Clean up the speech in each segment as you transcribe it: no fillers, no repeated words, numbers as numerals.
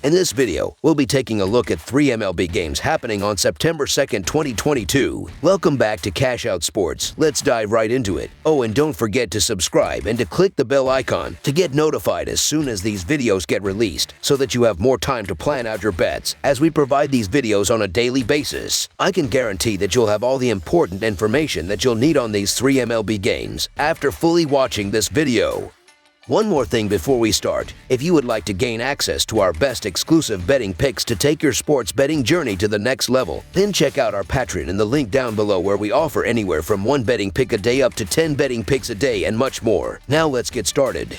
In this video, we'll be taking a look at 3 MLB games happening on September 2nd, 2022. Welcome back to Cash Out Sports. Let's dive right into it. Oh, and don't forget to subscribe and to click the bell icon to get notified as soon as these videos get released so that you have more time to plan out your bets as we provide these videos on a daily basis. I can guarantee that you'll have all the important information that you'll need on these 3 MLB games after fully watching this video. One more thing before we start. If you would like to gain access to our best exclusive betting picks to take your sports betting journey to the next level, then check out our Patreon in the link down below where we offer anywhere from 1 betting pick a day up to 10 betting picks a day and much more. Now let's get started.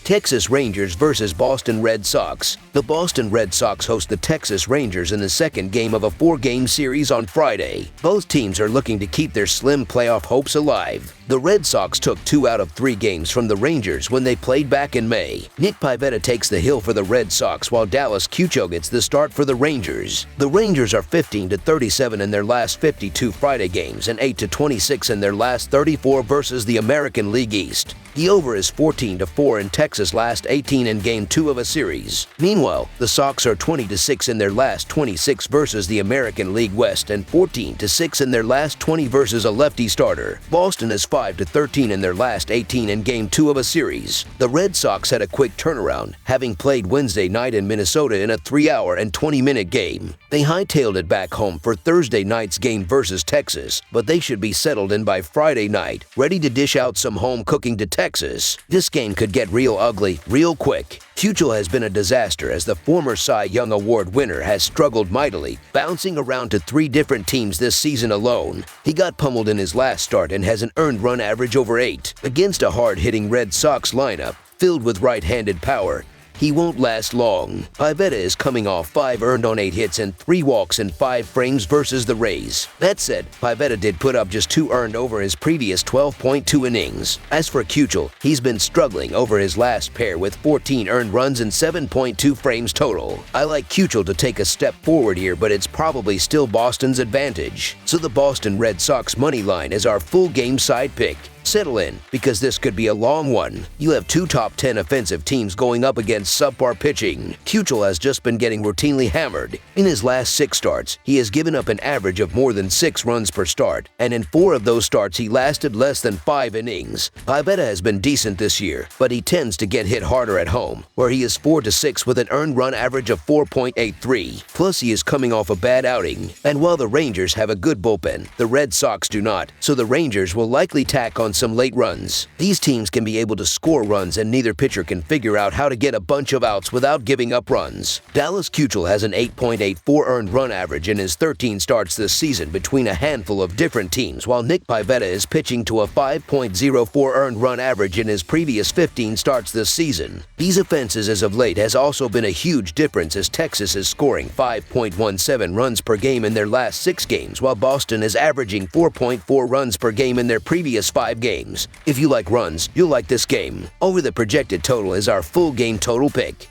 Texas Rangers versus Boston Red Sox. The Boston Red Sox host the Texas Rangers in the second game of a 4-game series on Friday. Both teams are looking to keep their slim playoff hopes alive. The Red Sox took 2 out of 3 games from the Rangers when they played back in May. Nick Pivetta takes the hill for the Red Sox while Dallas Keuchel gets the start for the Rangers. The Rangers are 15-37 in their last 52 Friday games and 8-26 in their last 34 versus the American League East. The over is 14-4 in Texas' last 18 in Game 2 of a series. Meanwhile, the Sox are 20-6 in their last 26 versus the American League West and 14-6 in their last 20 versus a lefty starter. Boston is 5-13 in their last 18 in Game 2 of a series. The Red Sox had a quick turnaround, having played Wednesday night in Minnesota in a 3-hour and 20-minute game. They hightailed it back home for Thursday night's game versus Texas, but they should be settled in by Friday night, ready to dish out some home cooking to Texas. This game could get real ugly real quick. Keuchel has been a disaster as the former Cy Young Award winner has struggled mightily, bouncing around to 3 different teams this season alone. He got pummeled in his last start and has an earned run average over 8. Against a hard-hitting Red Sox lineup filled with right-handed power, he won't last long. Pivetta is coming off 5 earned on 8 hits and 3 walks in 5 frames versus the Rays. That said, Pivetta did put up just 2 earned over his previous 12.2 innings. As for Keuchel, he's been struggling over his last pair with 14 earned runs and 7.2 frames total. I like Keuchel to take a step forward here, but it's probably still Boston's advantage. So the Boston Red Sox money line is our full game side pick. Settle in, because this could be a long one. You have 2 top 10 offensive teams going up against subpar pitching. Keuchel has just been getting routinely hammered. In his last 6 starts, he has given up an average of more than 6 runs per start, and in 4 of those starts he lasted less than 5 innings. Pivetta has been decent this year, but he tends to get hit harder at home, where he is 4-6 with an earned run average of 4.83. Plus he is coming off a bad outing, and while the Rangers have a good bullpen, the Red Sox do not, so the Rangers will likely tack on some late runs. These teams can be able to score runs and neither pitcher can figure out how to get a bunch of outs without giving up runs. Dallas Keuchel has an 8.84 earned run average in his 13 starts this season between a handful of different teams, while Nick Pivetta is pitching to a 5.04 earned run average in his previous 15 starts this season. These offenses as of late has also been a huge difference as Texas is scoring 5.17 runs per game in their last 6 games, while Boston is averaging 4.4 runs per game in their previous 5 games. If you like runs, you'll like this game. Over the projected total is our full game total pick.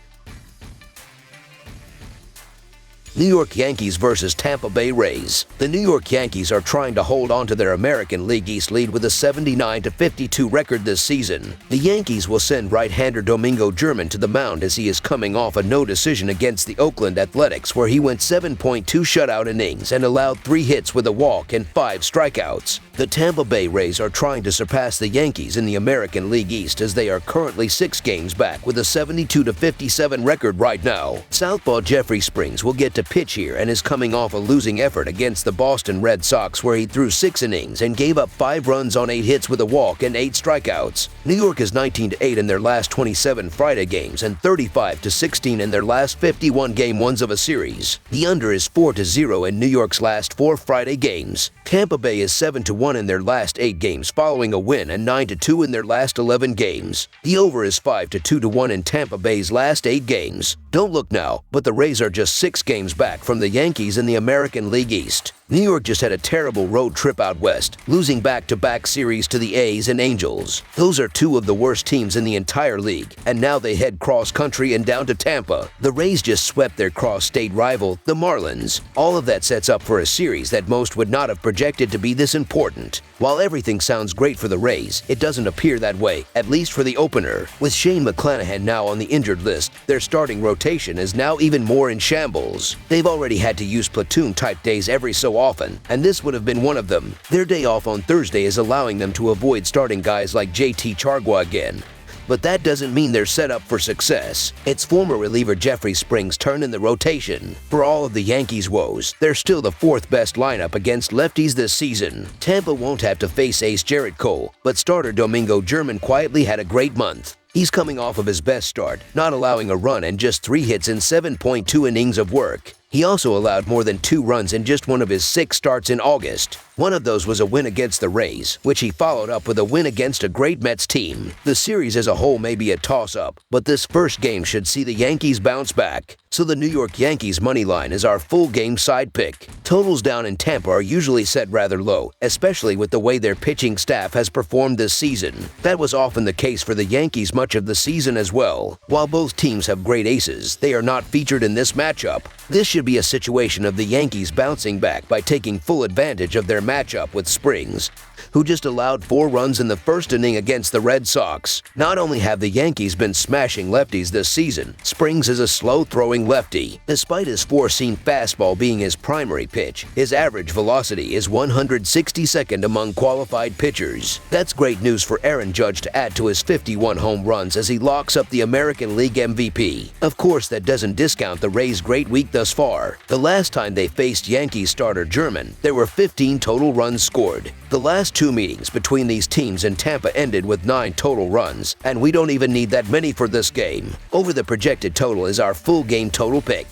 New York Yankees versus Tampa Bay Rays. The New York Yankees are trying to hold on to their American League East lead with a 79-52 record this season. The Yankees will send right-hander Domingo German to the mound as he is coming off a no decision against the Oakland Athletics, where he went 7.2 shutout innings and allowed 3 hits with a walk and 5 strikeouts. The Tampa Bay Rays are trying to surpass the Yankees in the American League East as they are currently 6 games back with a 72-57 record right now. Southpaw Jeffrey Springs will get to pitch here and is coming off a losing effort against the Boston Red Sox, where he threw 6 innings and gave up 5 runs on 8 hits with a walk and 8 strikeouts. New York is 19-8 in their last 27 Friday games and 35-16 in their last 51 game ones of a series. The under is 4-0 in New York's last 4 Friday games. Tampa Bay is 7-1 in their last 8 games following a win and 9-2 in their last 11 games. The over is 5-2-1 in Tampa Bay's last 8 games. Don't look now, but the Rays are just 6 games back from the Yankees in the American League East. New York just had a terrible road trip out west, losing back-to-back series to the A's and Angels. Those are two of the worst teams in the entire league, and now they head cross-country and down to Tampa. The Rays just swept their cross-state rival, the Marlins. All of that sets up for a series that most would not have projected to be this important. While everything sounds great for the Rays, it doesn't appear that way, at least for the opener. With Shane McClanahan now on the injured list, their starting rotation is now even more in shambles. They've already had to use platoon-type days every so often, and this would have been one of them. Their day off on Thursday is allowing them to avoid starting guys like JT Chargois again. But that doesn't mean they're set up for success. It's former reliever Jeffrey Springs' turn in the rotation. For all of the Yankees' woes, they're still the fourth best lineup against lefties this season. Tampa won't have to face ace Jarrett Cole, but starter Domingo German quietly had a great month. He's coming off of his best start, not allowing a run and just 3 hits in 7.2 innings of work. He also allowed more than 2 runs in just one of his 6 starts in August. One of those was a win against the Rays, which he followed up with a win against a great Mets team. The series as a whole may be a toss-up, but this first game should see the Yankees bounce back. So the New York Yankees money line is our full game side pick. Totals down in Tampa are usually set rather low, especially with the way their pitching staff has performed this season. That was often the case for the Yankees much of the season as well. While both teams have great aces, they are not featured in this matchup. This should be a situation of the Yankees bouncing back by taking full advantage of their matchup with Springs, who just allowed 4 runs in the first inning against the Red Sox. Not only have the Yankees been smashing lefties this season, Springs is a slow-throwing lefty. Despite his 4-seam fastball being his primary pitch, his average velocity is 162nd among qualified pitchers. That's great news for Aaron Judge to add to his 51 home runs as he locks up the American League MVP. Of course, that doesn't discount the Rays' great week thus far. The last time they faced Yankees starter German, there were 15 total runs scored. The last 2 meetings between these teams in Tampa ended with 9 total runs, and we don't even need that many for this game. Over the projected total is our full game total pick.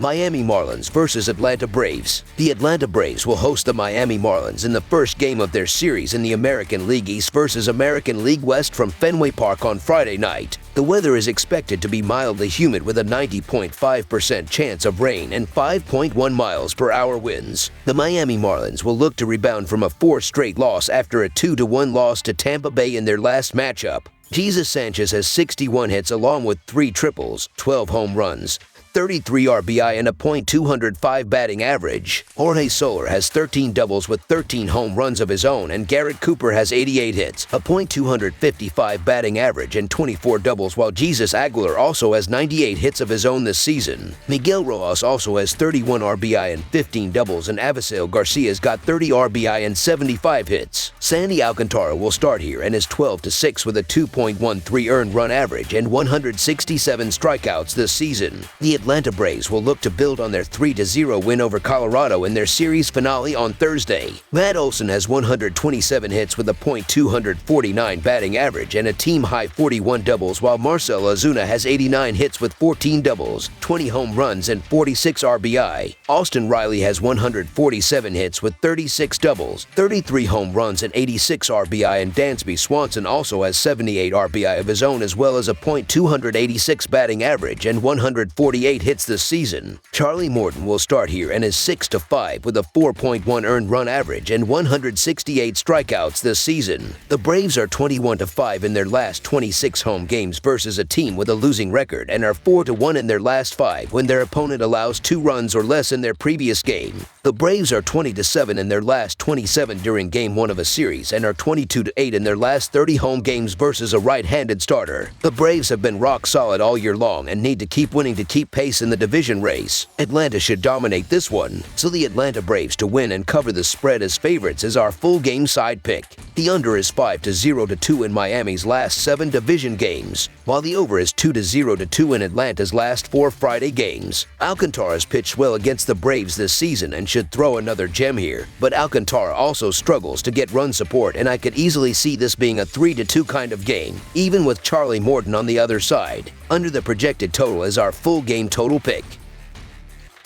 Miami Marlins versus Atlanta Braves. The Atlanta Braves will host the Miami Marlins in the first game of their series in the American League East versus American League West from Fenway Park on Friday night. The weather is expected to be mildly humid with a 90.5% chance of rain and 5.1 miles per hour winds. The Miami Marlins will look to rebound from a 4th straight loss after a 2-1 loss to Tampa Bay in their last matchup. Jesus Sanchez has 61 hits along with 3 triples, 12 home runs, 33 RBI and a .205 batting average. Jorge Soler has 13 doubles with 13 home runs of his own, and Garrett Cooper has 88 hits, a .255 batting average, and 24 doubles, while Jesus Aguilar also has 98 hits of his own this season. Miguel Rojas also has 31 RBI and 15 doubles, and Avisail Garcia's got 30 RBI and 75 hits. Sandy Alcantara will start here and is 12-6 with a 2.13 earned run average and 167 strikeouts this season. The Atlanta Braves will look to build on their 3-0 win over Colorado in their series finale on Thursday. Matt Olson has 127 hits with a .249 batting average and a team-high 41 doubles, while Marcell Ozuna has 89 hits with 14 doubles, 20 home runs, and 46 RBI. Austin Riley has 147 hits with 36 doubles, 33 home runs, and 86 RBI, and Dansby Swanson also has 78 RBI of his own as well as a .286 batting average and 148 hits this season. Charlie Morton will start here and is 6-5 with a 4.1 earned run average and 168 strikeouts this season. The Braves are 21-5 in their last 26 home games versus a team with a losing record and are 4-1 in their last 5 when their opponent allows 2 runs or less in their previous game. The Braves are 20-7 in their last 27 during Game 1 of a series and are 22-8 in their last 30 home games versus a right-handed starter. The Braves have been rock solid all year long and need to keep winning to keep pace in the division race. Atlanta should dominate this one, so the Atlanta Braves to win and cover the spread as favorites is our full game side pick. The under is 5-0-2 in Miami's last 7 division games, while the over is 2-0-2 in Atlanta's last 4 Friday games. Alcantara's pitched well against the Braves this season and should throw another gem here, but Alcantara also struggles to get run support, and I could easily see this being a 3-2 kind of game, even with Charlie Morton on the other side. Under the projected total is our full game total pick.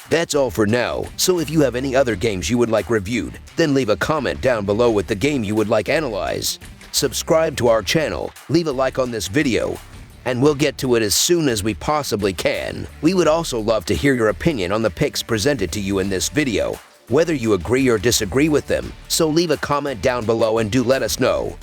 That's all for now, so if you have any other games you would like reviewed, then leave a comment down below with the game you would like analyzed. Subscribe to our channel, leave a like on this video, and we'll get to it as soon as we possibly can. We would also love to hear your opinion on the picks presented to you in this video, whether you agree or disagree with them, so leave a comment down below and do let us know.